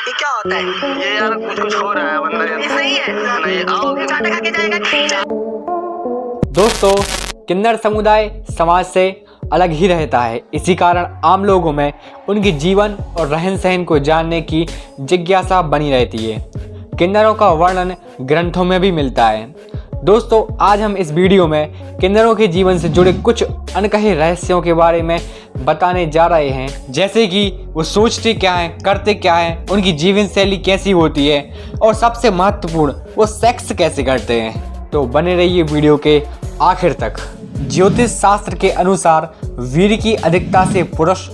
ये क्या होता है? ये यार कुछ हो रहा है बंदा। ये सही है? नहीं आओ। चाटा खा के जाएगा। दोस्तों, किन्नर समुदाय समाज से अलग ही रहता है। इसी कारण आम लोगों में उनकी जीवन और रहन सहन को जानने की जिज्ञासा बनी रहती है। किन्नरों का वर्णन ग्रंथों में भी मिलता है। दोस्तों, आज हम इस वीडियो में किन्नरों के जीवन से जुड़े कुछ अनकहे रहस्यों के बारे में बताने जा रहे हैं, जैसे कि वो सोचते क्या हैं, करते क्या हैं, उनकी जीवन शैली कैसी होती है और सबसे महत्वपूर्ण वो सेक्स कैसे करते हैं। तो बने रहिए वीडियो के आखिर तक। ज्योतिष शास्त्र के अनुसार वीर की अधिकता से पुरुष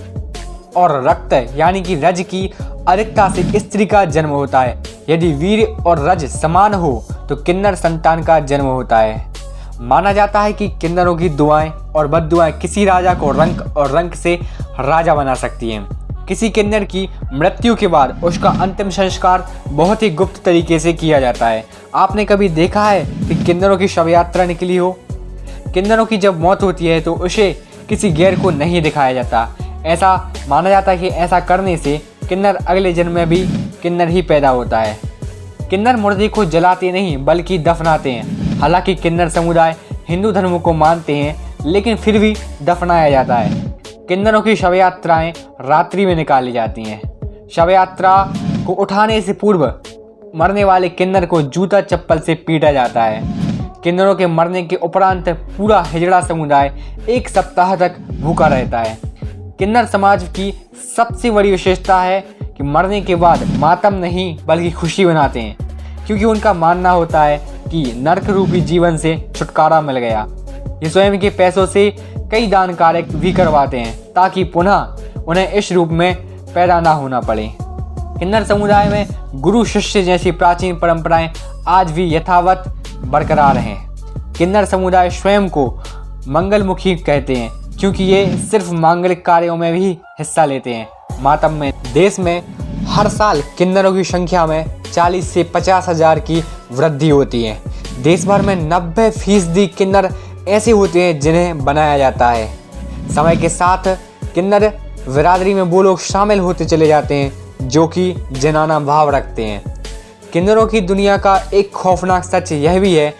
और रक्त यानी कि रज की अधिकता से स्त्री का जन्म होता है। यदि वीर और रज समान हो तो किन्नर संतान का जन्म होता है। माना जाता है कि किन्नरों की दुआएं और बद्दुआएं किसी राजा को रंक और रंक से राजा बना सकती हैं। किसी किन्नर की मृत्यु के बाद उसका अंतिम संस्कार बहुत ही गुप्त तरीके से किया जाता है। आपने कभी देखा है कि किन्नरों की शव यात्रा निकली हो? किन्नरों की जब मौत होती है तो उसे किसी गैर को नहीं दिखाया जाता। ऐसा माना जाता है कि ऐसा करने से किन्नर अगले जन्म में भी किन्नर ही पैदा होता है। किन्नर मुर्दे को जलाते नहीं बल्कि दफनाते हैं। हालांकि किन्नर समुदाय हिंदू धर्म को मानते हैं, लेकिन फिर भी दफनाया जाता है। किन्नरों की शव यात्राएं रात्रि में निकाली जाती हैं। शव यात्रा को उठाने से पूर्व मरने वाले किन्नर को जूता चप्पल से पीटा जाता है। किन्नरों के मरने के उपरांत पूरा हिजड़ा समुदाय एक सप्ताह तक भूखा रहता है। किन्नर समाज की सबसे बड़ी विशेषता है कि मरने के बाद मातम नहीं बल्कि खुशी मनाते हैं, क्योंकि उनका मानना होता है कि नरक रूपी जीवन से छुटकारा मिल गया। ये स्वयं के पैसों से कई दान कार्य भी करवाते हैं ताकि पुनः उन्हें इस रूप में पैदा ना होना पड़े। किन्नर समुदाय में गुरु शिष्य जैसी प्राचीन परंपराएं आज भी यथावत बरकरार हैं। किन्नर समुदाय स्वयं को मंगलमुखी कहते हैं, क्योंकि ये सिर्फ मांगलिक कार्यों में भी हिस्सा लेते हैं। मातम में देश में हर साल किन्नरों की संख्या में 40 से 50 हजार की वृद्धि होती है। देश भर में 90% किन्नर ऐसे होते हैं जिन्हें बनाया जाता है। समय के साथ किन्नर बिरादरी में वो लोग शामिल होते चले जाते हैं जो कि जनाना भाव रखते हैं। किन्नरों की दुनिया का एक खौफनाक सच यह भी है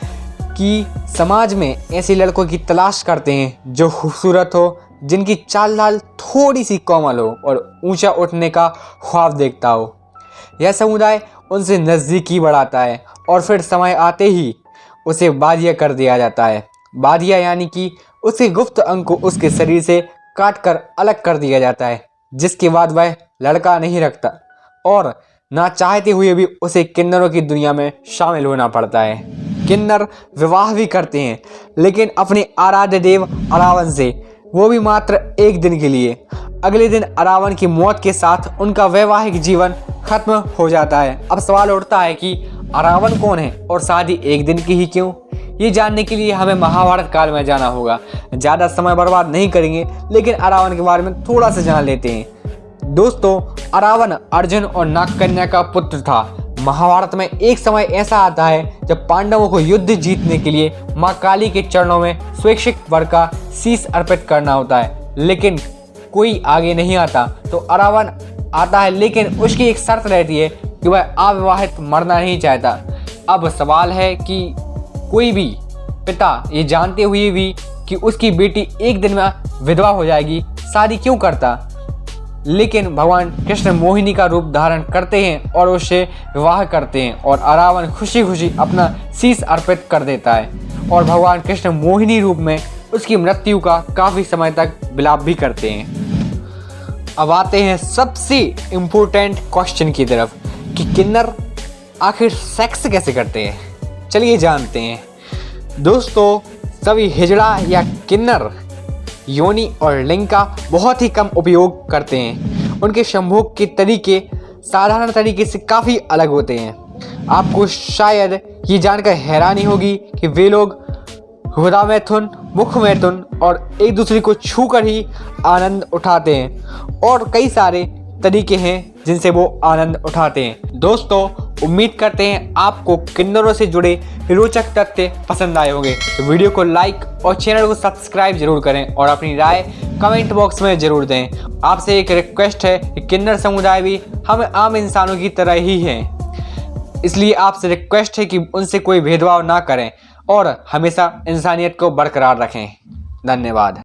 कि समाज में ऐसे लड़कों की तलाश करते हैं जो खूबसूरत हो, जिनकी चाल ढाल थोड़ी सी कोमल हो और ऊंचा उठने का ख्वाब देखता हो। यह समुदाय उनसे नज़दीकी बढ़ाता है और फिर समय आते ही उसे बाधिया कर दिया जाता है। बाधिया यानी कि उसके गुप्त अंग को उसके शरीर से काटकर अलग कर दिया जाता है, जिसके बाद वह लड़का नहीं रखता और ना चाहते हुए भी उसे किन्नरों की दुनिया में शामिल होना पड़ता है। किन्नर विवाह भी करते हैं, लेकिन अपने आराध्य देव अरावन से, वो भी मात्र एक दिन के लिए। अगले दिन अरावन की मौत के साथ उनका वैवाहिक जीवन खत्म हो जाता है। अब सवाल उठता है कि अरावन कौन है और शादी एक दिन की ही क्यों? ये जानने के लिए हमें महाभारत काल में जाना होगा। ज़्यादा समय बर्बाद नहीं करेंगे, लेकिन अरावन के बारे में थोड़ा सा जान लेते हैं। दोस्तों, अरावन अर्जुन और नागकन्या का पुत्र था। महाभारत में एक समय ऐसा आता है जब पांडवों को युद्ध जीतने के लिए मां काली के चरणों में स्वेच्छिक वर का शीश अर्पित करना होता है, लेकिन कोई आगे नहीं आता। तो अरावन आता है, लेकिन उसकी एक शर्त रहती है कि वह अविवाहित मरना नहीं चाहता। अब सवाल है कि कोई भी पिता ये जानते हुए भी कि उसकी बेटी एक दिन में विधवा हो जाएगी, शादी क्यों करता? लेकिन भगवान कृष्ण मोहिनी का रूप धारण करते हैं और उससे विवाह करते हैं और अरावन खुशी खुशी अपना शीश अर्पित कर देता है और भगवान कृष्ण मोहिनी रूप में उसकी मृत्यु का काफ़ी समय तक विलाप भी करते हैं। अब आते हैं सबसे इम्पोर्टेंट क्वेश्चन की तरफ कि किन्नर आखिर सेक्स कैसे करते हैं। चलिए जानते हैं। दोस्तों, सभी हिजड़ा या किन्नर योनि और लिंग का बहुत ही कम उपयोग करते हैं। उनके संभोग के तरीके साधारण तरीके से काफ़ी अलग होते हैं। आपको शायद ये जानकर हैरानी होगी कि वे लोग हृदय मैथुन, मुख मैथुन और एक दूसरे को छूकर ही आनंद उठाते हैं और कई सारे तरीके हैं जिनसे वो आनंद उठाते हैं। दोस्तों, उम्मीद करते हैं आपको किन्नरों से जुड़े रोचक तथ्य पसंद आए होंगे। तो वीडियो को लाइक और चैनल को सब्सक्राइब जरूर करें और अपनी राय कमेंट बॉक्स में जरूर दें। आपसे एक रिक्वेस्ट है कि किन्नर समुदाय भी हम आम इंसानों की तरह ही है, इसलिए आपसे रिक्वेस्ट है कि उनसे कोई भेदभाव ना करें और हमेशा इंसानियत को बरकरार रखें। धन्यवाद।